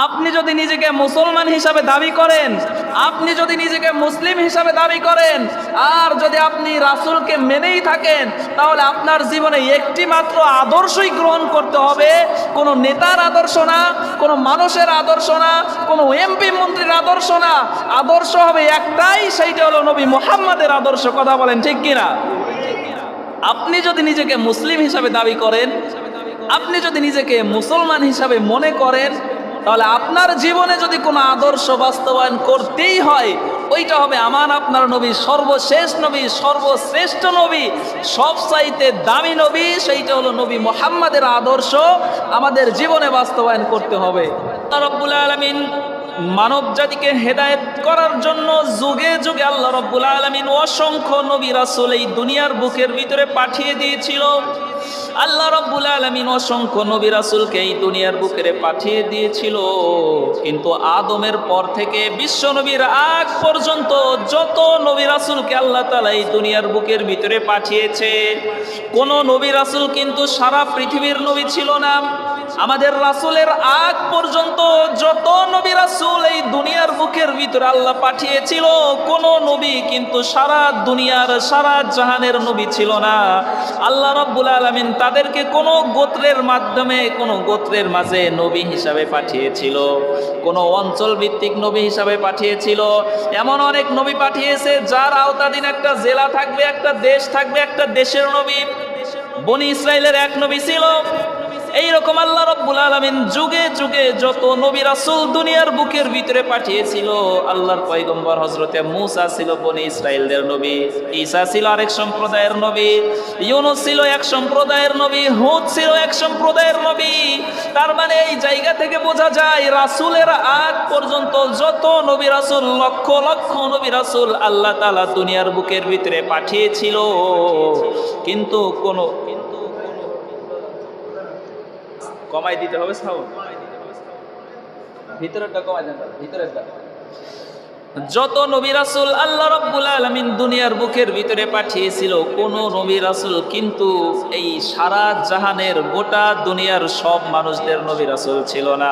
আপনি যদি নিজেকে মুসলমান হিসাবে দাবি করেন, আপনি যদি নিজেকে মুসলিম হিসাবে দাবি করেন, আর যদি আপনি রাসূলকে মেনেই থাকেন, তাহলে আপনার জীবনে একটি মাত্র আদর্শই গ্রহণ করতে হবে। কোনো নেতার আদর্শ না, কোনো মানুষের আদর্শ না, কোনো এমপি মন্ত্রীর আদর্শ না। আদর্শ হবে একটাই, সেইটা হলো নবী মুহাম্মাদের আদর্শ। কথা বলেন ঠিক কিনা? আপনি যদি নিজেকে মুসলিম হিসাবে দাবি করেন, আপনি যদি নিজেকে মুসলমান হিসাবে মনে করেন, তাহলে আপনার জীবনে যদি কোনো আদর্শ বাস্তবায়ন করতেই হয়, ওইটা হবে আমার আপনার নবী, সর্বশেষ নবী, সর্বশ্রেষ্ঠ নবী, সবচাইতে দামি নবী, সেইটা হলো নবী মুহাম্মাদের আদর্শ আমাদের জীবনে বাস্তবায়ন করতে হবে। আল্লাহ রাব্বুল আলামিন মানব জাতিকে হেদায়েত করার জন্য যুগে যুগে আল্লাহ রাব্বুল আলামিন অসংখ্য নবী রাসূল এই দুনিয়ার বুকের ভিতরে পাঠিয়ে দিয়েছিল। আল্লাহ রাব্বুল আলামিন অসংখ্য নবী রাসূলকে এই দুনিয়ার বুকে পাঠিয়ে দিয়েছিল, কিন্তু আদমের পর থেকে বিশ্ব নবীর আগ পর্যন্ত যত নবী রাসূলকে আল্লাহ তাআলা এই দুনিয়ার বুকের ভিতরে পাঠিয়েছে, কোন নবী রাসূল কিন্তু সারা পৃথিবীর নবী ছিল না। আমাদের রাসূলের আগ পর্যন্ত যত নবী রাসূল এই দুনিয়ার বুকের ভিতরে আল্লাহ পাঠিয়েছিল, কোন নবী কিন্তু সারা দুনিয়ার, সারা জাহানের নবী ছিল না। আল্লাহ রাব্বুল আলামিন তাদেরকে কোন গোত্রের মাধ্যমে, কোন গোত্রের মাঝে নবী হিসাবে পাঠিয়েছিল, কোন অঞ্চল ভিত্তিক নবী হিসাবে পাঠিয়েছিল। এমন অনেক নবী পাঠিয়েছে যার আওতাধীন একটা জেলা থাকবে, একটা দেশ থাকবে, একটা দেশের নবী। বনি ইসরাইলের এক নবী ছিল। এইরকম আল্লাহ রাব্বুল আলামিন যুগে যুগে যত নবী রাসূল দুনিয়ার বুকের ভিতরে পাঠিয়েছিল, আল্লাহর পয়গম্বর হযরতে মূসা ছিল বনি ইসরাইলদের নবী, ঈসা ছিল আরেক সম্প্রদায়ের নবী, ইউনূস ছিল এক সম্প্রদায়ের নবী, হুদ ছিল এক সম্প্রদায়ের নবী। তার মানে এই জায়গা থেকে বোঝা যায় রাসূলের আগ পর্যন্ত যত নবী রাসূল, লক্ষ লক্ষ নবী রাসূল আল্লাহ তাআলা দুনিয়ার বুকের ভিতরে পাঠিয়েছিল, কিন্তু কোনো কমাই দিতে হবে সাউন্ড, ভিতরেরটা কমাই দেন, ভিতরেরটা। যত নবী রাসূল আল্লাহ রাব্বুল আলামিন দুনিয়ার বুকের ভিতরে পাঠিয়েছিল, কোন নবী রাসূল কিন্তু এই সারা জাহানের, গোটা দুনিয়ার সব মানুষদের নবী রাসূল ছিল না।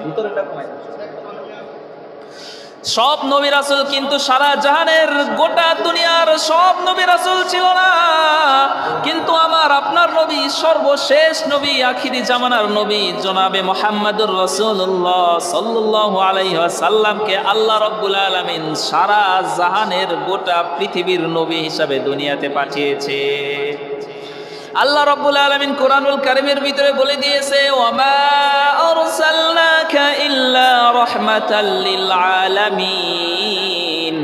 ভিতরেরটা কমাই দেন। সব নবী রাসূল কিন্তু সারা জাহানের, গোটা দুনিয়ার সব নবী রাসূল ছিল না। কিন্তু আমার আপনার নবী, সর্বশেষ নবী, আখিরি জামানার নবী জনাবে মুহাম্মদুর রাসূলুল্লাহ সাল্লাল্লাহু আলাইহি ওয়াসাল্লামকে আল্লাহ রাব্বুল আলামিন সারা জাহানের, গোটা পৃথিবীর নবী হিসাবে দুনিয়াতে পাঠিয়েছে। আল্লাহ রাব্বুল আলামিন কোরআনুল কারীমের ভিতরে বলে দিয়েছে, ওয়ামা আরসালনাকা ইল্লা রাহমাতাল লিল আলামিন।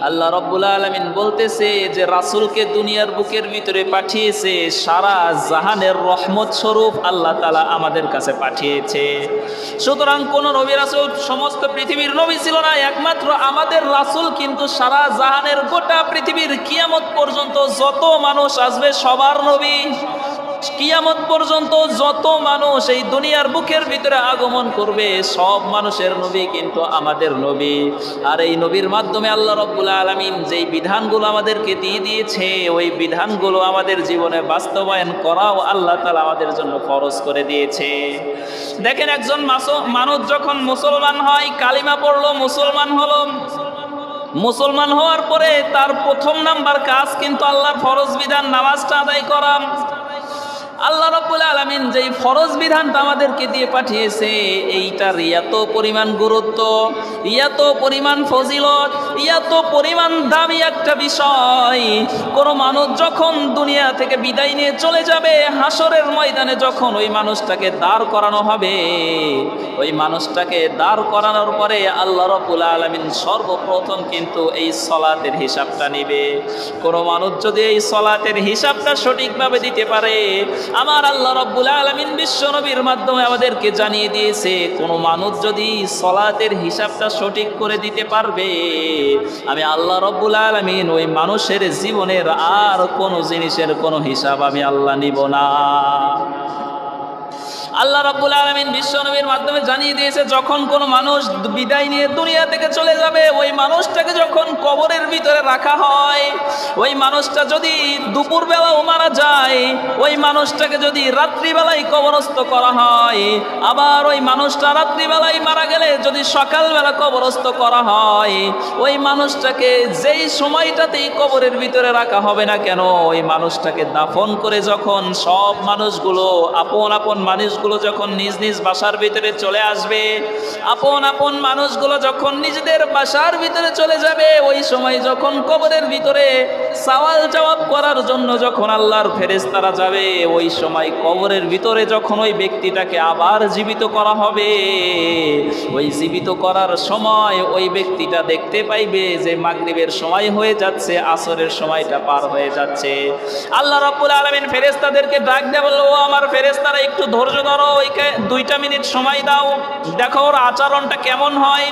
আল্লাহ রাব্বুল আলামিন বলতেছে যে রাসূলকে দুনিয়ার বুকের ভিতরে পাঠিয়েছে সারা জাহানের রহমত স্বরূপ আল্লাহ তাআলা আমাদের কাছে পাঠিয়েছে। সুতরাং কোন নবী রাসূল সমস্ত পৃথিবীর নবী ছিল না, একমাত্র আমাদের রাসূল কিন্তু সারা জাহানের, গোটা পৃথিবীর কিয়ামত পর্যন্ত যত মানুষ আসবে সবার নবী। কিয়ামত পর্যন্ত যত মানুষ এই দুনিয়ার বুকের ভিতরে আগমন করবে, সব মানুষের নবী কিন্তু আমাদের নবী। আর এই নবীর মাধ্যমে আল্লাহ রাব্বুল আলামিন যেই বিধানগুলো আমাদেরকে দিয়ে দিয়েছে, ওই বিধানগুলো আমাদের জীবনে বাস্তবায়ন করাও আল্লাহ তাআলা আমাদের জন্য ফরজ করে দিয়েছে। দেখেন, একজন মানুষ যখন মুসলমান হয়, কালিমা পড়লো, মুসলমান হলো, মুসলমান হওয়ার পরে তার প্রথম নাম্বার কাজ কিন্তু আল্লাহর ফরজ বিধান নামাজটা আদায় করা। আল্লাহ রাব্বুল আলামিন যেই ফরজ বিধানটা আমাদেরকে দিয়ে পাঠিয়েছে, এইটার এত পরিমাণ গুরুত্ব, এত পরিমাণ ফজিলত, এত পরিমাণ দামি একটা বিষয়। কোনো মানুষ যখন দুনিয়া থেকে বিদায় নিয়ে চলে যাবে, হাসরের ময়দানে যখন ওই মানুষটাকে দাঁড় করানো হবে, ওই মানুষটাকে দাঁড় করানোর পরে আল্লাহ রাব্বুল আলামিন সর্বপ্রথম কিন্তু এই সলাতের হিসাবটা নেবে। কোনো মানুষ যদি এই সলাতের হিসাবটা সঠিকভাবে দিতে পারে, আমার আল্লাহ রাব্বুল আলামিন বিশ্ব নবীর মাধ্যমে আমাদেরকে জানিয়ে দিয়েছে, কোনো মানুষ যদি সলাতের হিসাবটা সঠিক করে দিতে পারবে, আমি আল্লাহ রাব্বুল আলামিন ওই মানুষের জীবনের আর কোনো জিনিসের কোনো হিসাব আমি আল্লাহ নিব না। আল্লাহ রাব্বুল আলামিন বিশ্বনবীর মাধ্যমে জানিয়ে দিয়েছে, যখন কোনো মানুষ বিদায় নিয়ে দুনিয়া থেকে চলে যাবে, ওই মানুষটাকে যখন কবরের ভিতরে রাখা হয়, ওই মানুষটা যদি দুপুরবেলাও মারা যায়, ওই মানুষটাকে যদি রাত্রিবেলায় কবরস্থ করা হয়, আবার ওই মানুষটা রাত্রিবেলায় মারা গেলে যদি সকালবেলা কবরস্থ করা হয়, ওই মানুষটাকে যেই সময়টাতেই কবরের ভিতরে রাখা হবে না কেন, ওই মানুষটাকে দাফন করে যখন সব মানুষগুলো আপন আপন মানুষগুলো যখন নিজ নিজ বাসার ভিতরে চলে আসবে, আপন আপন মানুষগুলো যখন নিজেদের বাসার ভিতরে চলে যাবে, ওই সময় যখন কবরের ভিতরে সওয়াল জবাব করার জন্য যখন আল্লাহর ফেরেশতারা যাবে, ওই সময় কবরের ভিতরে যখন ওই ব্যক্তিটাকে আবার জীবিত করা হবে, ওই জীবিত করার সময় ওই ব্যক্তিটা দেখতে পাইবে যে মাগরিবের সময় হয়ে যাচ্ছে, আসরের সময়টা পার হয়ে যাচ্ছে। আল্লাহ রাব্বুল আলামিন ফেরেশতাদেরকে ডাক দিয়ে বলল, ও আমার ফেরেশতারা একটু ধৈর্য ধরো, ওইকে 2টা মিনিট সময় দাও, দেখো ওর আচরণটা কেমন হয়।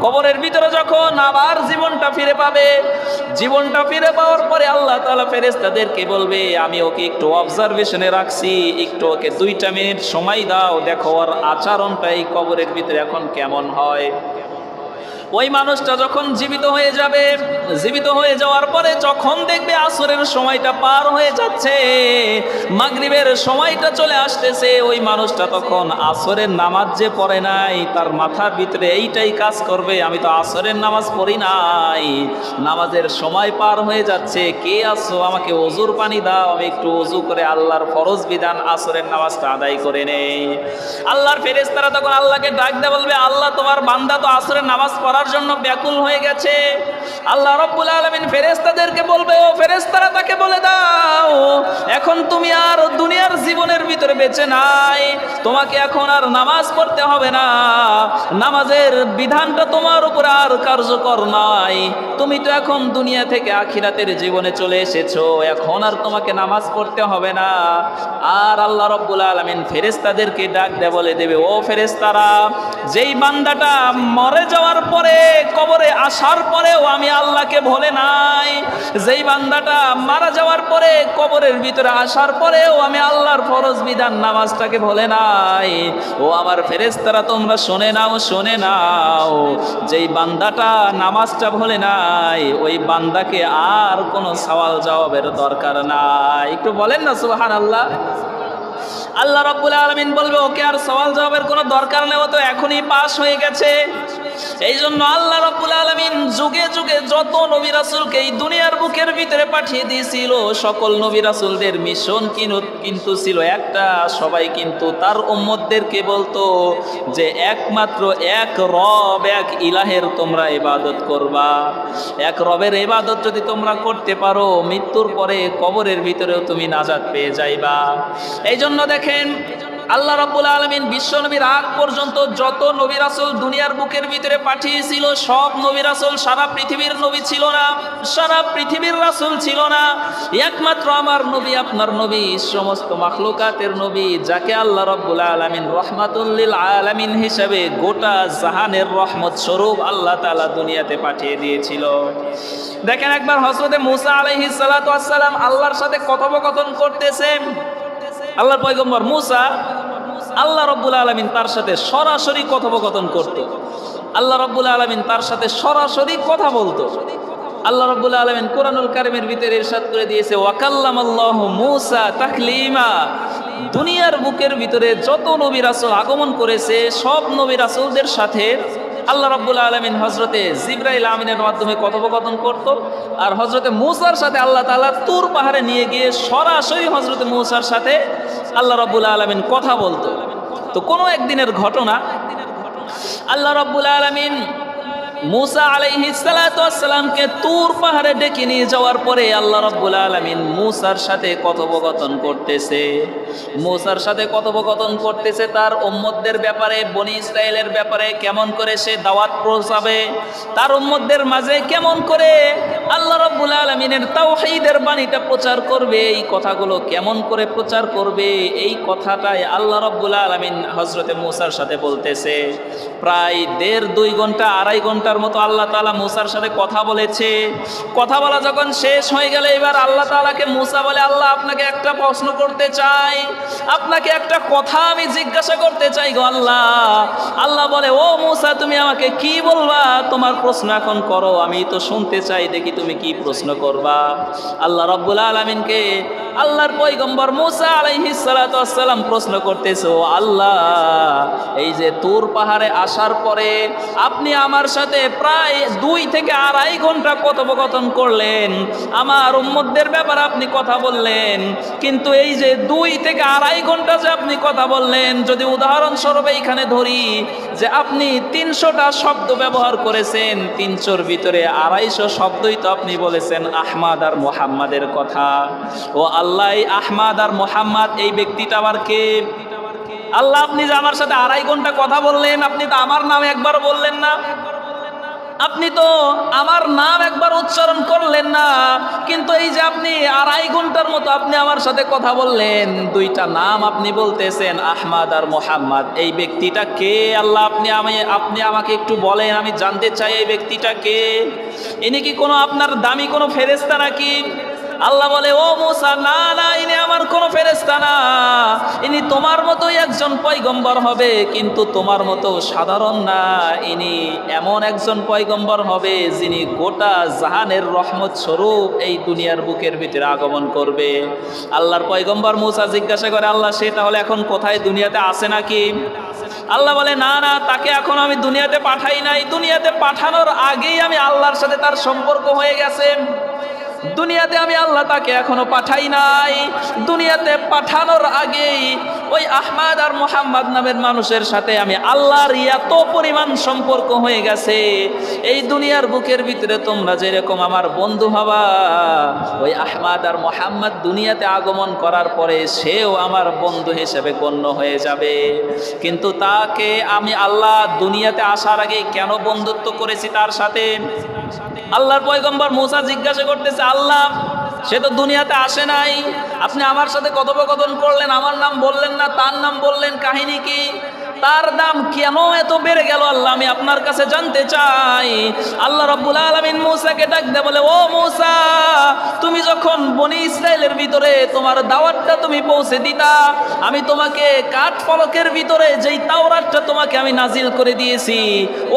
কবরের ভিতরে যখন আবার জীবনটা ফিরে পাবে, জীবনটা ফিরে পাওয়ার পরে আল্লাহ তাআলা ফেরেশতাদেরকে বলবে, আমি ওকে একটু অবজারভেশনে রাখছি, একটু ওকে 2টা মিনিট সময় দাও, দেখো ওর আচরণটা এই কবরের ভিতরে এখন কেমন হয়। ওই মানুষটা যখন জীবিত হয়ে যাবে, জীবিত হয়ে যাওয়ার পরে যখন দেখবে আসরের সময়টা পার হয়ে যাচ্ছে, মাগরিবের সময়টা চলে আসতেছে, ওই মানুষটা তখন আসরের নামাজ যে পড়ে নাই, তার মাথার ভিতরে এইটাই কাজ করবে, আমি তো আসরের নামাজ পড়ি নাই, নামাজের সময় পার হয়ে যাচ্ছে, কে আসো, আমাকে ওযুর পানি দাও, আমি একটু ওযু করে আল্লাহর ফরজ বিধান আসরের নামাজটা আদায় করে নেই। আল্লাহর ফেরেশতারা তখন আল্লাহকে ডাক দিয়ে বলবে, আল্লাহ তোমার বান্দা তো আসরের নামাজ পড়ার জন্য ব্যাকুল হয়ে গেছে। আল্লাহ রাব্বুল আলামিন ফেরেশতাদেরকে বলবে, ও ফেরেশতারা তাকে বলে দাও, এখন তুমি আর দুনিয়ার জীবনের ভিতরে বেঁচে নাই, তোমাকে এখন আর নামাজ পড়তে হবে না, নামাজের বিধানটা তোমার উপর আর কার্যকর নাই, তুমি তো এখন দুনিয়া থেকে আখিরাতের জীবনে চলে এসেছো, এখন আর তোমাকে নামাজ পড়তে হবে না। আর আল্লাহ রাব্বুল আলামিন ফেরেশতাদেরকে ডাক দিয়ে বলে দেবে, ও ফেরেশতারা, যেই বান্দাটা মরে যাওয়ার পরে কবরে আসার পরেও আমি আল্লাহকে ভুলে নাই, যেই বান্দাটা মারা যাওয়ার পরে কবরের ভিতরে আসার পরেও আমি আল্লাহর ফরজ বিধান নামাজটাকে ভুলে নাই, ও আমার ফেরেশতারা তোমরা শুনে নাও, শুনে নাও, যেই বান্দাটা নামাজটা ভুলে নাই, ওই বান্দাকে আর কোনো সওয়াল জবাবের দরকার নাই। একটু বলেন না সুবহানাল্লাহ। আল্লাহ রাব্বুল আলামিন বলবে, ওকে আর সওয়াল জবাবের কোনো দরকার নেই, ও তো এখনই পাস হয়ে গেছে। এই জন্য আল্লাহ রাব্বুল আলামিন যুগে যুগে যত নবী রাসূলকে এই দুনিয়ার বুকের ভিতরে পাঠিয়ে দিয়েছিল, সকল নবী রাসূলদের মিশন কিন্তু ছিল একটা, সবাই কিন্তু তার উম্মতদেরকে বলতো যে একমাত্র এক রব, এক ইলাহের তোমরা ইবাদত করবা, এক রবের ইবাদত যদি তোমরা করতে পারো, মৃত্যুর পরে কবরের ভিতরেও তুমি নাজাত পেয়ে যাইবা। এই জন্য দেখেন, আল্লাহ রাব্বুল আলামিন বিশ্বনবীর আগ পর্যন্ত যত নবী রাসূল দুনিয়ার বুকের ভিতরে পাঠিয়েছিল, সব নবী রাসূল সারা পৃথিবীর নবী ছিল না, সারা পৃথিবীর রাসূল ছিল না, একমাত্র আমার নবী, আপনার নবী, সমস্ত মাখলুকাতের নবী, যাকে আল্লাহ রাব্বুল আলামিন রাহমাতুল লিল আলামিন হিসেবে গোটা জাহানের রহমত স্বরূপ আল্লাহ তাআলা দুনিয়াতে পাঠিয়ে দিয়েছিল। দেখেন একবার হযরতে মূসা আলাইহিস সালাতু ওয়াস সালাম আল্লাহর সাথে কথোপকথন করতেছেন। আল্লাহর পয়গম্বর মূসা, আল্লাহ রাব্বুল আলামিন তার সাথে সরাসরি কথোপকথন করত, আল্লাহ রাব্বুল আলামিন তার সাথে সরাসরি কথা বলতো। আল্লাহ রাব্বুল আলামিন কোরআনুল কারীমের ভিতরে ইরশাদ করে দিয়েছে, ওয়া কাল্লামাল্লাহু মূসা তাকলিমা। দুনিয়ার বুকের ভিতরে যত নবী রাসূল আগমন করেছে, সব নবী রাসূলদের সাথে আল্লাহ রাব্বুল আলামিন হযরতে জিবরাইল আমিনের মাধ্যমে কথোপকথন করত। আর হযরতে মূসার সাথে আল্লাহ তাআলা তুর পাহাড়ে নিয়ে গিয়ে সরাসরি হযরতে মূসার সাথে আল্লাহ রাব্বুল আলামিন কথা বলতো। তো কোনো একদিনের ঘটনা, আল্লাহ রাব্বুল আলামিন মূসা আলাইহিস সালাতু ওয়াস সালামকে তুর পাহাড়ে ডেকে নিয়ে যাওয়ার পরে আল্লাহ রাব্বুল আলামিন মূসার সাথে কথোপকথন করতেছে, মূসার সাথে কথোপকথন করতেছে তার উম্মতদের ব্যাপারে, বনি ইসরাইলের ব্যাপারে, কেমন করে সে দাওয়াত পৌঁছাবে, তার উম্মতদের মাঝে কেমন করে আল্লাহ রাব্বুল আলামিনের তাওহীদের বাণীটা প্রচার করবে, এই কথাগুলো কেমন করে প্রচার করবে, এই কথাটাই আল্লাহ রাব্বুল আলামিন হযরতে মূসার সাথে বলতেছে। প্রায় 1.5-2 ঘন্টা, 2.5 ঘন্টার মতো আল্লাহ তাআলা মূসার সাথে কথা বলেছে। কথা বলা যখন শেষ হয়ে গেল, এবার আল্লাহ তাআলাকে মূসা বলে, আল্লাহ আপনাকে একটা প্রশ্ন করতে চাই, চাই। আপনাকে একটা কথা আমি জিজ্ঞাসা করতে চাই গো আল্লাহ। আল্লাহ বলে, ও মূসা তুমি আমাকে কি বলবা? তোমার প্রশ্ন এখন করো, আমি তো শুনতে চাই, দেখি তুমি কি প্রশ্ন করবা। আল্লাহ রাব্বুল আলামিনকে আল্লাহর পয়গম্বর মূসা আলাইহিস সালাতু ওয়াস সালাম প্রশ্ন করতেছে, ও আল্লাহ, এই যে তুর পাহাড়ে আসার পরে আপনি আমার সাথে প্রায় 2 থেকে 2.5 ঘন্টা কথোপকথন করলেন, আমার উম্মতদের ব্যাপারে আপনি কথা বললেন, কিন্তু এই যে 2 থেকে 2.5 ঘন্টা যে আপনি কথা বললেন, যদি উদাহরণস্বরূপ এইখানে ধরি যে আপনি 300টা শব্দ ব্যবহার করেছেন, 300-র ভিতরে 250 শব্দই তো আপনি বলেছেন আহমাদ আর মুহাম্মাদের কথা। ও আল্লাহ, এই আহমাদ আর মুহাম্মাদ এই ব্যক্তিটা আবার কে? আল্লাহ, আপনি যে আমার সাথে 2.5 ঘন্টা কথা বললেন, আপনি তো আমার নাম একবার বললেন না, আপনি তো আমার নাম একবার উচ্চারণ করলেন না, কিন্তু এই যে আপনি 2.5 ঘন্টার মতো আপনি আমার সাথে কথা বললেন, 2টা নাম আপনি বলতেছেন আহমাদ আর মুহাম্মাদ, এই ব্যক্তিটা কে? আল্লাহ, আপনি আমাকে একটু বলেন, আমি জানতে চাই এই ব্যক্তিটা কে। ইনি কি কোনো আপনার দামি কোনো ফেরেশতা নাকি? আল্লাহ বলে, ও মূসা, না না, ইনি আমার কোনো ফেরেশতা না, ইনি তোমার মতোই একজন পয়গম্বর হবে, কিন্তু তোমার মতো সাধারণ না, ইনি এমন একজন পয়গম্বর হবে যিনি গোটা জাহানের রহমত স্বরূপ এই দুনিয়ার বুকের ভিতরে আগমন করবে। আল্লাহর পয়গম্বর মূসা জিজ্ঞাসা করে, আল্লাহ, সে তাহলে এখন কোথায়, দুনিয়াতে আছে নাকি? আল্লাহ বলে, না না, তাকে এখন আমি দুনিয়াতে পাঠাই নাই, দুনিয়াতে পাঠানোর আগেই আমি আল্লাহর সাথে তার সম্পর্ক হয়ে গেছে। দুনিয়াতে আমি আল্লাহ তাকে এখনো পাঠাই নাই, দুনিয়াতে পাঠানোর আগেই ওই আহমাদ আর মুহাম্মাদ নামের মানুষের সাথে আমি আল্লাহর এত পরিমাণ সম্পর্ক হয়ে গেছে, এই দুনিয়ার বুকের ভিতরে তোমরা যেরকম আমার বন্ধু হবা, ওই আহমাদ আর মুহাম্মাদ দুনিয়াতে আগমন করার পরে সেও আমার বন্ধু হিসেবে গণ্য হয়ে যাবে। কিন্তু তাকে আমি আল্লাহ দুনিয়াতে আসার আগে কেন বন্ধুত্ব করেছি তার সাথে? আল্লাহর পয়গম্বর মূসা জিজ্ঞাসা করতেছে, আল্লাহ, সে তো দুনিয়াতে আসে নাই, আপনি আমার সাথে কথোপকথন করলেন, আমার নাম বললেন না, তার নাম বললেন, কাহিনী কি? তার দাম কেন এত বেড়ে গেল আল্লাহ, আমি আপনার কাছে জানতে চাই। আল্লাহ রাব্বুল আলামিন মূসাকে ডাক দিয়ে বলে, ও মূসা, তুমি যখন বনি ইসরাইলের ভিতরে তোমার দাওয়াতটা তুমি পৌঁছে দিতা, আমি তোমাকে কাঠ ফলকের ভিতরে যেই তাওরাতটা তোমাকে আমি নাজিল করে দিয়েছি,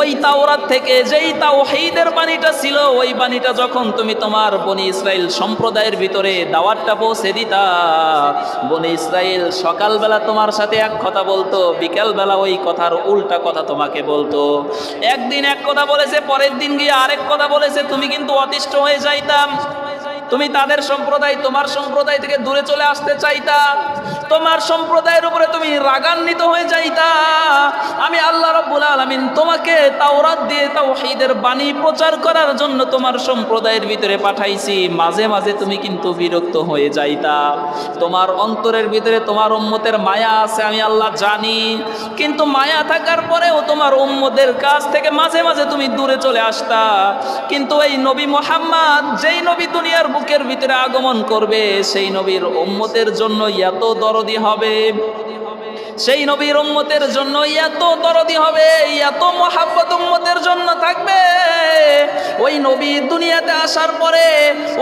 ওই তাওরাত থেকে যেই তাওহীদের বাণীটা ছিল, ওই বাণীটা যখন তুমি তোমার বনি ইসরাইল সম্প্রদায়ের ভিতরে দাওয়াতটা পৌঁছে দিতা, বনি ইসরাইল সকালবেলা তোমার সাথে এক কথা বলতো, বিকালবেলা ওই কথার উল্টা কথা তোমাকে বলতো, একদিন এক কথা বলেছে, পরের দিন গিয়ে আরেক কথা বলেছে, তুমি কিন্তু অতিষ্ঠ হয়ে যাইতাম, তুমি তাদের সম্প্রদায় তোমার সম্প্রদায় থেকে দূরে চলে আসতে চাইতা, তোমার সম্প্রদায়ের উপরে তুমি রাগান্বিত হয়ে যাইতা। আমি আল্লাহ রাব্বুল আলামিন তোমাকে তাওরাত দিয়ে তাওহীদের বাণী প্রচার করার জন্য তোমার সম্প্রদায়ের ভিতরে পাঠাইছি, মাঝে মাঝে তুমি কিন্তু বিরক্ত হয়ে যাইতা, তোমার অন্তরের ভিতরে তোমার উম্মতের মায়া আছে আমি আল্লাহ জানি, কিন্তু মায়া থাকার পরেও তোমার উম্মতের কাছ থেকে মাঝে মাঝে তুমি দূরে চলে আসতা। কিন্তু এই নবী মুহাম্মদ, যেই নবী দুনিয়ার বুকের ভিতরে আগমন করবে, সেই নবীর উম্মতের জন্য এত দরদি হবে, সেই নবীর উম্মতের জন্য এত দরদি হবে, এত মহাব্বত উম্মতের জন্য থাকবে, ওই নবী দুনিয়াতে আসার পরে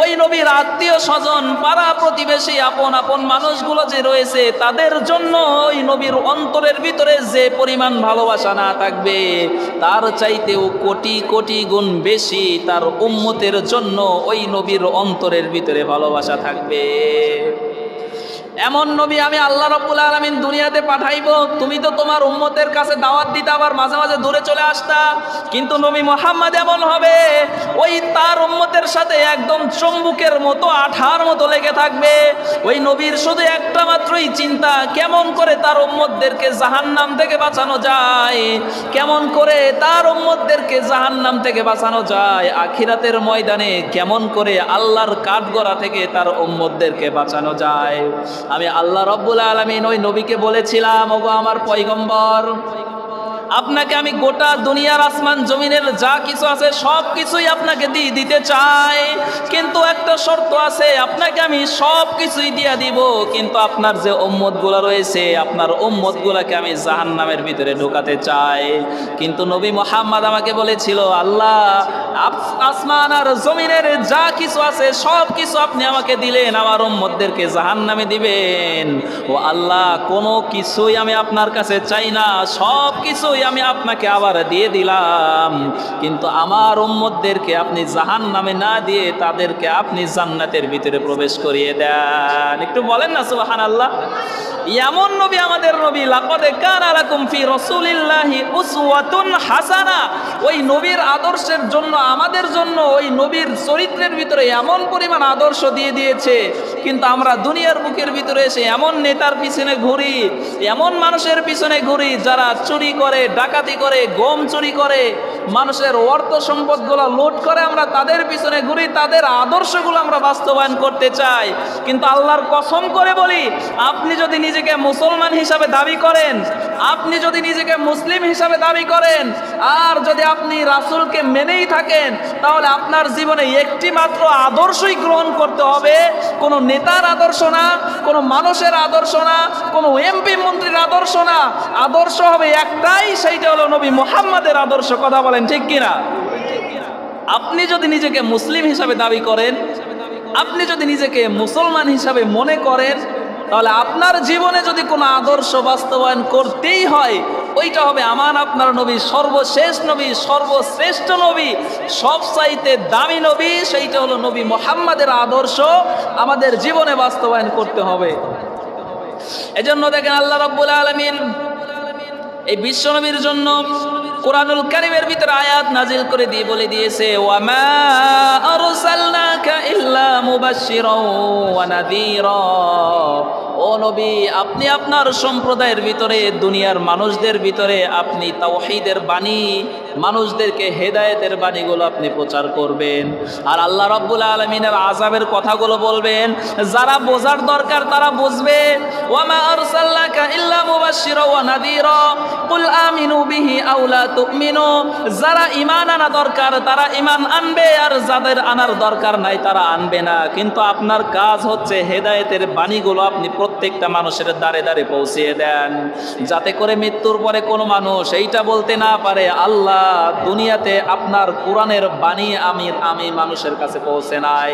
ওই নবীর আত্মীয় স্বজন, পাড়া প্রতিবেশী, আপন আপন মানুষগুলো যে রয়েছে, তাদের জন্য ওই নবীর অন্তরের ভিতরে যে পরিমাণ ভালোবাসা না থাকবে, তার চাইতেও কোটি কোটি গুণ বেশি তার উম্মতের জন্য ওই নবীর অন্তরের ভিতরে ভালোবাসা থাকবে। এমন নবী আমি আল্লাহ রাব্বুল আলামিন দুনিয়াতে পাঠাইবো, তুমি তো তোমার উম্মতের কাছে দাওয়াত দিতে আবার মাঝে মাঝে দূরে চলে আসতা, কিন্তু নবী মুহাম্মদ এমন হবে, ওই তার উম্মতের সাথে একদম চুম্বকের মতো, আঠার মতো লেগে থাকবে। ওই নবীর শুধু একটা মাত্রই চিন্তা, কেমন করে তার উম্মতদেরকে জাহান্নাম থেকে বাঁচানো যায়, কেমন করে তার উম্মতদেরকে জাহান্নাম থেকে বাঁচানো যায়, আখিরাতের ময়দানে কেমন করে আল্লাহর কাঠগড়া থেকে তার উম্মতদেরকে বাঁচানো যায়। আমি আল্লাহ রাব্বুল আলামিন ওই নবীকে বলেছিলাম, ওগো আমার পয়গম্বর, আপনাকে আমি গোটা দুনিয়ার আসমান জমিনের যা কিছু আছে সব কিছুই আপনাকে দিতে চাই, কিন্তু একটা শর্ত আছে, আপনাকে আমি সব কিছুই দিয়া দিব, কিন্তু আপনার যে উম্মতগুলো রয়েছে আপনার উম্মতগুলোকে আমি জাহান্নামের ভিতরে ঢোকাতে চাই। কিন্তু নবী মুহাম্মদ আমাকে বলেছিল, আল্লাহ আসমান আর জমিনের যা কিছু আছে সব কিছু আপনি আমাকে দিলেন, আমার উম্মতদেরকে জাহান্নামে দিবেন। ও আল্লাহ, কোনো কিছুই আমি আপনার কাছে চাই না, সব কিছুই আমি আপনাকে আবার দিয়ে দিলাম, কিন্তু আমার উম্মতদেরকে আপনি জাহান্নামে না দিয়ে তাদেরকে আপনি জান্নাতের ভিতরে প্রবেশ করিয়ে দেন। একটু বলেন না সুবহানাল্লাহ। এমন নবী আমাদের নবী, লাকাদ কানা লাকুম ফি রাসূলিল্লাহি উসওয়াতুন হাসানা। ওই নবীর আদর্শের জন্য, আমাদের জন্য ওই নবীর চরিত্রের ভিতরে এমন পরিমাণ আদর্শ দিয়ে দিয়েছে, কিন্তু আমরা দুনিয়ার বুকের ভিতরে এসে এমন নেতার পিছনে ঘুরি, এমন মানুষের পিছনে ঘুরি যারা চুরি করে, ডাকাতি করে, গম চুরি করে, মানুষের অর্থ সম্পদগুলো লুট করে, আমরা তাদের পিছনে ঘুরি, তাদের আদর্শগুলো আমরা বাস্তবায়ন করতে চাই। কিন্তু আল্লাহর কসম করে বলি, আপনি যদি নিজেকে মুসলমান হিসাবে দাবি করেন, আপনি যদি নিজেকে মুসলিম হিসাবে দাবি করেন, আর যদি আপনি রাসূলকে মেনেই থাকেন, তাহলে আপনার জীবনে একটি মাত্র আদর্শই গ্রহণ করতে হবে। কোনো নেতার আদর্শ না, কোনো মানুষের আদর্শ না, কোনো এমপি মন্ত্রীর আদর্শ না, আদর্শ হবে একটাই, সেইটা হলো নবী মুহাম্মাদের আদর্শ। কথা বলেন ঠিক কিনা? আপনি যদি নিজেকে মুসলিম হিসাবে দাবি করেন, আপনি যদি নিজেকে মুসলমান হিসাবে মনে করেন, তাহলে আপনার জীবনে যদি কোনো আদর্শ বাস্তবায়ন করতেই হয়, ওইটা হবে আমার আপনার নবী, সর্বশেষ নবী, সর্বশ্রেষ্ঠ নবী, সবচাইতে দামি নবী, সেইটা হলো নবী মুহাম্মাদের আদর্শ আমাদের জীবনে বাস্তবায়ন করতে হবে। এজন্য দেখেন আল্লাহ রাব্বুল আলামিন এই বিশ্ব নবীর জন্য কোরআনুল কারীমের ভিতরে আয়াত নাজিল করে দিয়ে বলে দিয়েছে, ওয়া মা আরসালনাকা ইল্লা মুবাশশিরাও ওয়া নাযীরা। ও নবী, আপনি আপনার সম্প্রদায়ের ভিতরে, দুনিয়ার মানুষদের ভিতরে আপনি তাওহীদের বাণী, মানুষদেরকে হেদায়েতের বাণীগুলো আপনি প্রচার করবেন, আর আল্লাহ রাব্বুল আলামিনের আযাবের কথাগুলো বলবেন। যারা বোঝার দরকার তারা বুঝবে। ওয়া মা আরসালনাকা ইল্লা মুবাশশিরাও ওয়া নাযীরা কুল আমিনু বিহি আও লা তুমিনু। যারা ঈমান আনা দরকার তারা ঈমান আনবে, আর যাদের আনার দরকার নাই তারা আনবে না। কিন্তু আপনার কাজ হচ্ছে হেদায়েতের বাণীগুলো আপনি প্রত্যেকটা মানুষের দ্বারে দ্বারে পৌঁছিয়ে দেন, যাতে করে মৃত্যুর পরে কোনো মানুষ এইটা বলতে না পারে, আল্লাহ দুনিয়াতে আপনার কোরআনের বাণী আমি মানুষের কাছে পৌঁছে নাই।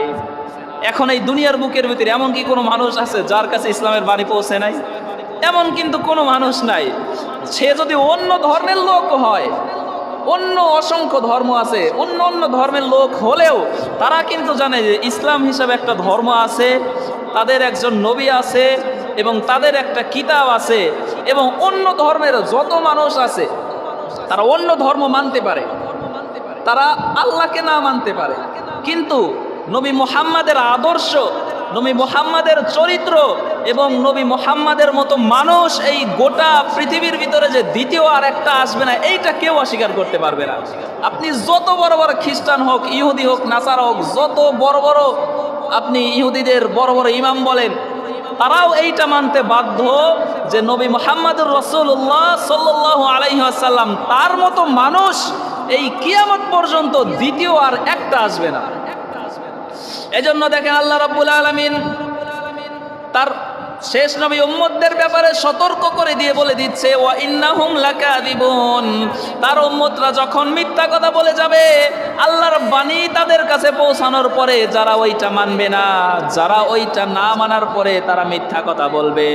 এখন এই দুনিয়ার বুকের ভিতরে এমন কি কোনো মানুষ আছে যার কাছে ইসলামের বাণী পৌঁছে নাই? এমন কিন্তু কোনো মানুষ নাই। সে যদি অন্য ধর্মের লোক হয়, অন্য অসংখ্য ধর্ম আছে, অন্য অন্য ধর্মের লোক হলেও তারা কিন্তু জানে যে ইসলাম হিসাবে একটা ধর্ম আছে, তাদের একজন নবী আছে এবং তাদের একটা কিতাব আছে, এবং অন্য ধর্মের যত মানুষ আছে তারা অন্য ধর্ম মানতে পারে, তারা আল্লাহকে না মানতে পারে, কিন্তু নবী মুহাম্মাদের আদর্শ, নবী মুহাম্মাদের চরিত্র এবং নবী মুহাম্মাদের মতো মানুষ এই গোটা পৃথিবীর ভিতরে যে দ্বিতীয় আর একটা আসবে না, এইটা কেউ অস্বীকার করতে পারবে না। আপনি যত বড় বড় খ্রিস্টান হোক, ইহুদি হোক, নাসারা হোক, যত বড় বড় আপনি ইহুদিদের বড় বড় ইমাম বলেন, তারাও এইটা মানতে বাধ্য যে নবী মুহাম্মদুর রাসূলুল্লাহ সাল্লাল্লাহু আলাইহি ওয়াসাল্লাম তার মতো মানুষ এই কিয়ামত পর্যন্ত দ্বিতীয় আর একটা আসবে না। এজন্য দেখেন আল্লাহ রাব্বুল আলামিন তার শেষ নবী উম্মতদের ব্যাপারে সতর্ক করে দিয়ে বলে দিচ্ছে, ওয়া ইন্নাহুম লাকাযিবুন। তার উম্মতরা যখন মিথ্যা কথা বলে যাবে, আল্লাহর বাণী তাদের কাছে পৌঁছানোর পরে যারা ওইটা মানবে না, যারা ওইটা না মানার পরে তারা মিথ্যা কথা বলবে,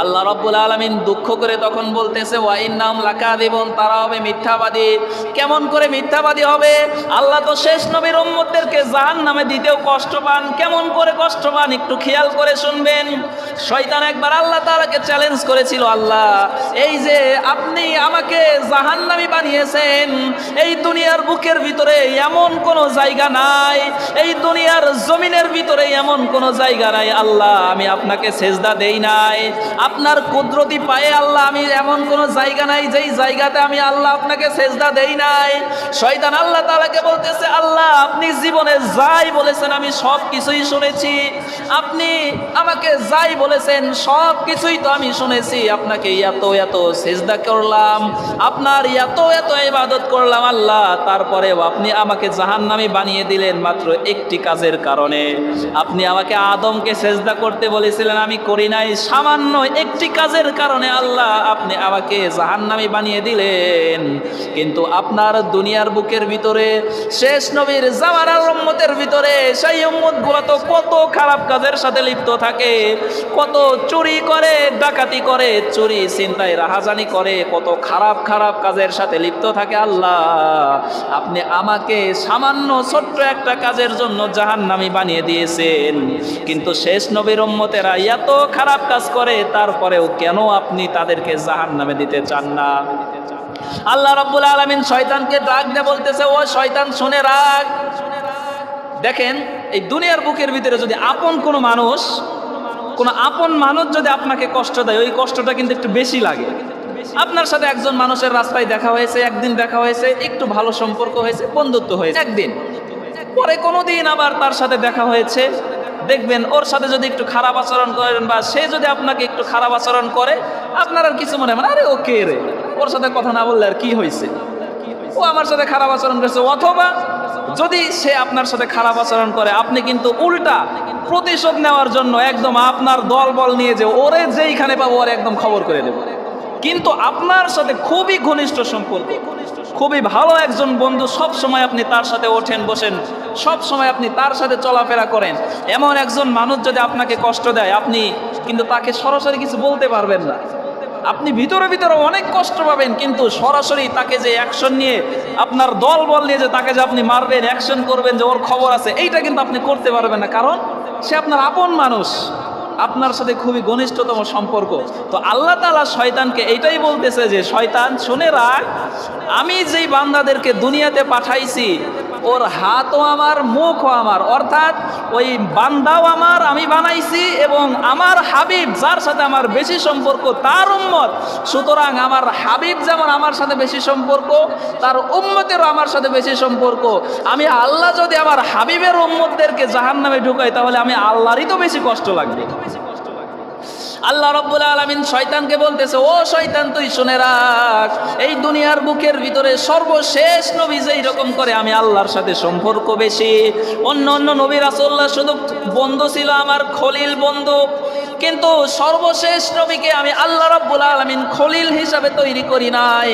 আল্লাহ রাব্বুল আলামিন দুঃখ করে তখন বলতেছে, ওয়া ইন্নাহুম লাকাযিবুন, তারা হবে মিথ্যাবাদী। কেমন করে মিথ্যাবাদী হবে? আল্লাহ তো শেষ নবীর উম্মতদেরকে জাহান্নামে দিতেও কষ্ট পান। কেমন করে কষ্ট পান একটু খেয়াল করে শুনবেন। শয়তান একবার আল্লাহ তাআলাকে চ্যালেঞ্জ করেছিল, আল্লাহ এই যে আপনি আমাকে জাহান্নামী বানিয়েছেন, এই দুনিয়ার বুকের ভিতরে এমন কোনো জায়গা নাই, এই দুনিয়ার জমিনের ভিতরে এমন কোনো জায়গা নাই আল্লাহ আমি আপনাকে সেজদা দেই নাই। আপনার কুদরতি পায়ে আল্লাহ আমি এমন কোনো জায়গা নাই যেই জায়গাতে আমি আল্লাহ আপনাকে সেজদা দেই নাই। শয়তান আল্লাহ তাআলাকে বলতেছে, আল্লাহ আপনি জীবনে যাই বলেছেন আমি সব কিছুই শুনেছি, আপনি আমাকে যাই বলেছেন সব কিছুই তো আমি শুনেছি, আপনাকে এত এত সেজদা করলাম, আপনার এত এত ইবাদত করলাম আল্লাহ, তারপরেও আপনি আমাকে জাহান্নামী বানিয়ে দিলেন মাত্র একটি কাজের কারণে। আপনি আমাকে আদমকে সেজদা করতে বলেছিলেন, আমি করি নাই, সামান্য একটি কাজের কারণে আল্লাহ আপনি আমাকে জাহান্নামী বানিয়ে দিলেন। কিন্তু আপনার দুনিয়ার বুকের ভিতরে শেষ নবীর জামানার উম্মতের ভিতরে সেই উম্মতগুলো তো কত খারাপ কাজের সাথে লিপ্ত থাকে, কত চুরি করে, ডাকাতি করে, চুরি ছিনতাই রাহাজানি করে, কত খারাপ খারাপ কাজের সাথে লিপ্ত থাকে। আল্লাহ আপনি আমাকে সামান্য ছোট্ট একটা কাজের জন্য জাহান্নামী বানিয়ে দিয়েছেন, কিন্তু শেষ নবীর উম্মতেরা এত খারাপ কাজ করে তারপরেও কেন আপনি তাদেরকে জাহান্নামে দিতে চান না? আল্লাহ রাব্বুল আলামিন শয়তানকে ডাক দিয়ে বলতেছে, ও শয়তান শুনে রাখ, দেখেন এই দুনিয়ার বুকের ভিতরে যদি আপন কোনো মানুষ যদি আপনাকে কষ্ট দেয়, ওই কষ্টটা কিন্তু একটু বেশি লাগে। আপনার সাথে একজন মানুষের রাস্তায় দেখা হয়েছে, একদিন দেখা হয়েছে, একটু ভালো সম্পর্ক হয়েছে, বন্ধুত্ব হয়েছে একদিন, পরে কোনোদিন আবার তার সাথে দেখা হয়েছে, দেখবেন ওর সাথে যদি একটু খারাপ আচরণ করেন বা সে যদি আপনাকে একটু খারাপ আচরণ করে, আপনার আর কিছু মনে হয় আরে ও কে রে, ওর সাথে কথা না বললে আর কি হয়েছে, ও আমার সাথে খারাপ আচরণ করেছে। অথবা যদি সে আপনার সাথে খারাপ আচরণ করে, আপনি কিন্তু উল্টা প্রতিশোধ নেওয়ার জন্য একদম আপনার দল বল নিয়ে যে ওরে যেইখানে পাবো ওর একদম খবর করে দেব। কিন্তু আপনার সাথে খুবই ঘনিষ্ঠ সম্পর্ক, খুবই ভালো একজন বন্ধু, সব সময় আপনি তার সাথে ওঠেন বসেন, সব সময় আপনি তার সাথে চলাফেরা করেন, এমন একজন মানুষ যদি আপনাকে কষ্ট দেয়, আপনি কিন্তু তাকে সরাসরি কিছু বলতে পারবেন না, আপনি ভিতরে ভিতরে অনেক কষ্ট পাবেন, কিন্তু সরাসরি তাকে যে অ্যাকশন নিয়ে আপনার দল বল নিয়ে যে তাকে যে আপনি মারবেন, অ্যাকশন করবেন যে ওর খবর আছে, এইটা কিন্তু আপনি করতে পারবেন না, কারণ সে আপনার আপন মানুষ, আপনার সাথে খুবই ঘনিষ্ঠতম সম্পর্ক। তো আল্লাহ তাআলা শয়তানকে এইটাই বলতেছে যে শয়তান শুনে রাখ, আমি যেই বান্দাদেরকে দুনিয়াতে পাঠাইছি ওর হাতও আমার, মুখও আমার, অর্থাৎ ওই বান্দাও আমার, আমি বানাইছি, এবং আমার হাবিব যার সাথে আমার বেশি সম্পর্ক তার উম্মত। সুতরাং আমার হাবিব যেমন আমার সাথে বেশি সম্পর্ক, তার উম্মতেরও আমার সাথে বেশি সম্পর্ক। আমি আল্লাহ যদি আমার হাবিবের উম্মতদেরকে জাহান্নামে ঢুকাই, তাহলে আমি আল্লাহরই তো বেশি কষ্ট লাগবে। আল্লাহ রাব্বুল আলামিন শয়তানকে বলতেছে, ও শয়তান তুই শুনে রাখ, এই দুনিয়ার বুকের ভিতরে সর্বশেষ নবী যেই রকম করে আমি আল্লাহর সাথে সম্পর্ক বেশি, অন্য অন্য নবী রাসূলুল্লাহ শুধু বন্ধু ছিল আমার, খলিল বন্ধু, কিন্তু সর্বশেষ নবীকে আমি আল্লাহ রাব্বুল আলামিন খলিল হিসাবে তৈরি করি নাই,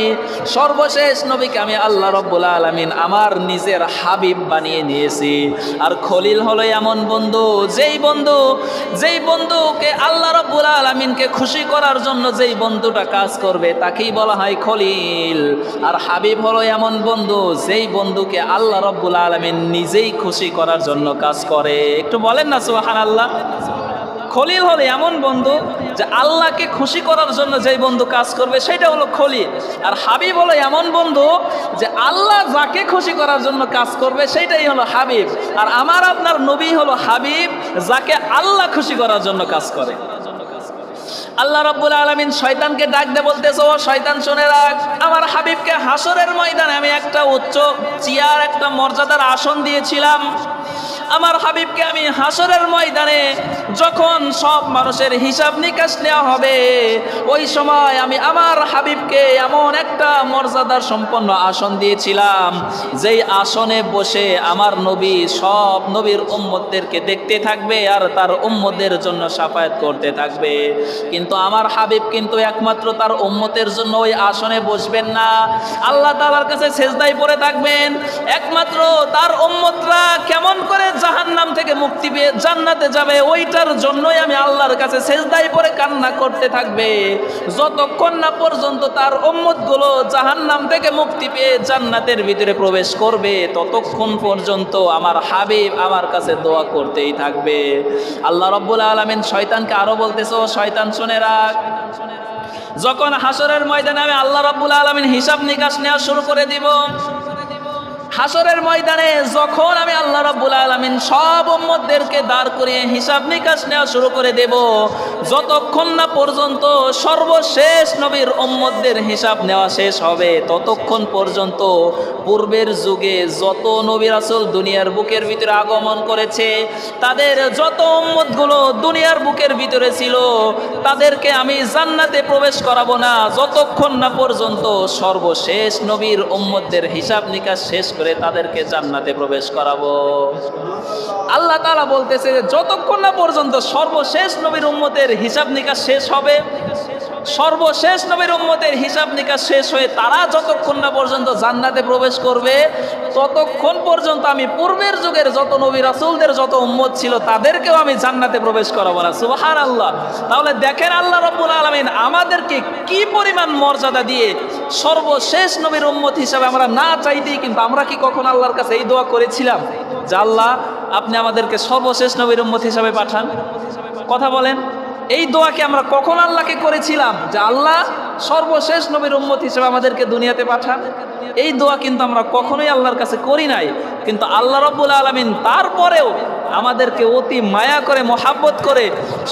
সর্বশেষ নবীকে আমি আল্লাহ রাব্বুল আলামিন আমার নিজের হাবিব বানিয়ে নিয়েছি। আর খলিল হলো এমন বন্ধু, যেই বন্ধুকে আল্লাহ রাব্বুল আলামিনকে খুশি করার জন্য যেই বন্ধুটা কাজ করবে তাকেই বলা হয় খলিল। আর হাবিব হলো এমন বন্ধু, যেই বন্ধুকে আল্লাহ রাব্বুল আলামিন নিজেই খুশি করার জন্য কাজ করে। একটু বলেন না সুবহানাল্লাহ। খলিল হলো এমন বন্ধু যে আল্লাহকে খুশি করার জন্য যেই বন্ধু কাজ করবে সেটা হলো খলিল। আর হাবিব হলো এমন বন্ধু যে আল্লাহ যাকে খুশি করার জন্য কাজ করবে সেইটাই হলো হাবিব। আর আমার আপনার নবী হলো হাবিব, যাকে আল্লাহ খুশি করার জন্য কাজ করে। আল্লাহ রাব্বুল আলামিন শয়তানকে ডাক দিয়ে বলতেছে, ও শয়তান শুনে রাখ, আমার হাবিবকে হাসরের ময়দানে আমি একটা উচ্চ চেয়ার, একটা মর্যাদার আসন দিয়েছিলাম। আমার হাবিবকে আমি হাসরের ময়দানে যখন সব মানুষের হিসাব নিকাশ নেওয়া হবে, ওই সময় আমি আমার হাবিবকে এমন একটা মর্যাদার সম্পন্ন আসন দিয়েছিলাম, যেই আসনে বসে আমার নবী সব নবীর উম্মতদেরকে দেখতে থাকবে আর তার উম্মতদের জন্য শাফায়াত করতে থাকবে। কিন্তু আমার হাবিব কিন্তু একমাত্র তার উম্মতের জন্য ওই আসনে বসবেন না, আল্লাহ তাআলার কাছে সেজদায় পড়ে থাকবেন। একমাত্র তার উম্মতরা কেমন করে জাহান্নাম থেকে মুক্তি পেয়ে জান্নাতে যাবে, ওইটার জন্যই আমি আল্লাহর কাছে সেজদায় পড়ে কান্না করতে থাকবে। যতক্ষণ না পর্যন্ত তার উম্মতগুলো জাহান্নাম থেকে মুক্তি পেয়ে জান্নাতের ভিতরে প্রবেশ করবে, ততক্ষণ পর্যন্ত আমার হাবিব আমার কাছে দোয়া করতেই থাকবে। আল্লাহ রাব্বুল আলামিন শয়তানকে আরো বলতেছে, ও শয়তান শুনে রাখ, যখন হাসরের ময়দানে আমি আল্লাহ রাব্বুল আলামিন হিসাব নিকাশ নেওয়া শুরু করে দিব, হাসরের ময়দানে যখন আমি আল্লাহ রাব্বুল আলামিন সব উম্মতদেরকে দাঁড় করিয়ে হিসাব নিকাশ নেওয়া শুরু করে দেব, যতক্ষণ না পর্যন্ত সর্বশেষ নবীর উম্মতদের হিসাব নেওয়া শেষ হবে, ততক্ষণ পর্যন্ত পূর্বের যুগে যত নবী রাসূল দুনিয়ার বুকের ভিতরে আগমন করেছে, তাদের যত উম্মতগুলো দুনিয়ার বুকের ভিতরে ছিল, তাদেরকে আমি জান্নাতে প্রবেশ করাবো না যতক্ষণ না পর্যন্ত সর্বশেষ নবীর উম্মতদের হিসাব নিকাশ শেষ করে তাদেরকে জান্নাতে প্রবেশ করাবো। আল্লাহ তাআলা বলতেছে যে যতক্ষণ না পর্যন্ত সর্বশেষ নবীর উম্মতের হিসাব নিকাশ শেষ হবে, সর্বশেষ নবীর উম্মতের হিসাব নিকাশ শেষ হয়ে তারা যতক্ষণ না পর্যন্ত জান্নাতে প্রবেশ করবে, ততক্ষণ পর্যন্ত আমি পূর্বের যুগের যত নবী রাসূলদের যত উম্মত ছিল তাদেরকেও আমি জান্নাতে প্রবেশ করাবো না। সুবহানাল্লাহ। তাহলে দেখেন আল্লাহ রাব্বুল আলামিন আমাদেরকে কি পরিমাণ মর্যাদা দিয়ে সর্বশেষ নবীর উম্মত হিসাবে, আমরা না চাইতেই কিন্তু আমরা কি কখন আল্লাহর কাছে এই দোয়া করেছিলাম যে আল্লাহ আপনি আমাদেরকে সর্বশেষ নবীর উম্মত হিসাবে পাঠান? কথা বলেন, এই দোয়া কি আমরা কখন আল্লাহকে করেছিলাম যে আল্লাহ সর্বশেষ নবীর উম্মত হিসেবে আমাদেরকে দুনিয়াতে পাঠান? এই দোয়া কিন্তু আমরা কখনোই আল্লাহর কাছে করি নাই। কিন্তু আল্লাহ রাব্বুল আলামিন তারপরেও আমাদেরকে অতি মায়া করে মহাব্বত করে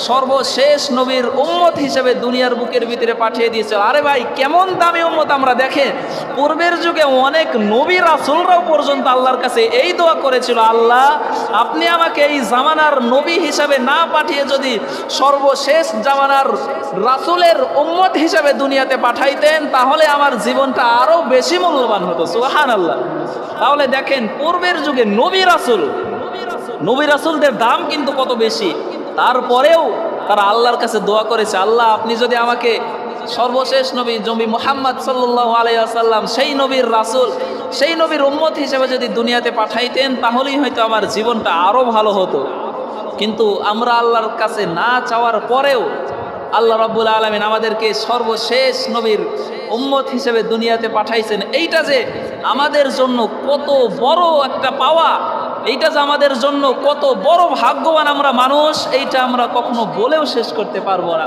সর্বশেষ নবীর উম্মত হিসেবে দুনিয়ার বুকের ভিতরে পাঠিয়ে দিয়েছে। আরে ভাই, কেমন দামি উম্মত! আমরা দেখেন পূর্বের যুগে অনেক নবী রাসূলরাও পর্যন্ত আল্লাহর কাছে এই দোয়া করেছিল, আল্লাহ আপনি আমাকে এই জামানার নবী হিসাবে না পাঠিয়ে যদি সর্বশেষ জামানার রাসূলের উম্মত হিসাবে দুনিয়াতে পাঠাইতেন তাহলে আমার জীবনটা আরো বেশি মূল্যবান হতো। সুবহানাল্লাহ। তাহলে দেখেন পূর্বের যুগে নবী রাসূলদের দাম কিন্তু কত বেশি, তারপরেও তারা আল্লাহর কাছে দোয়া করেছে, আল্লাহ আপনি যদি আমাকে সর্বশেষ নবী মুহাম্মদ সাল্লাল্লাহু আলাইহি ওয়াসাল্লাম সেই নবীর রাসূল, সেই নবীর উম্মত হিসেবে যদি দুনিয়াতে পাঠাইতেন তাহলেই হয়তো আমার জীবনটা আরো ভালো হতো। কিন্তু আমরা আল্লাহর কাছে না চাওয়ার পরেও আল্লাহ রাব্বুল আলামিন আমাদেরকে সর্বশেষ নবীর উম্মত হিসেবে দুনিয়াতে পাঠাইছেন। এইটা যে আমাদের জন্য কত বড় একটা পাওয়া, এইটা যে আমাদের জন্য কত বড় ভাগ্যবান আমরা মানুষ, এইটা আমরা কখনো বলেও শেষ করতে পারবো না।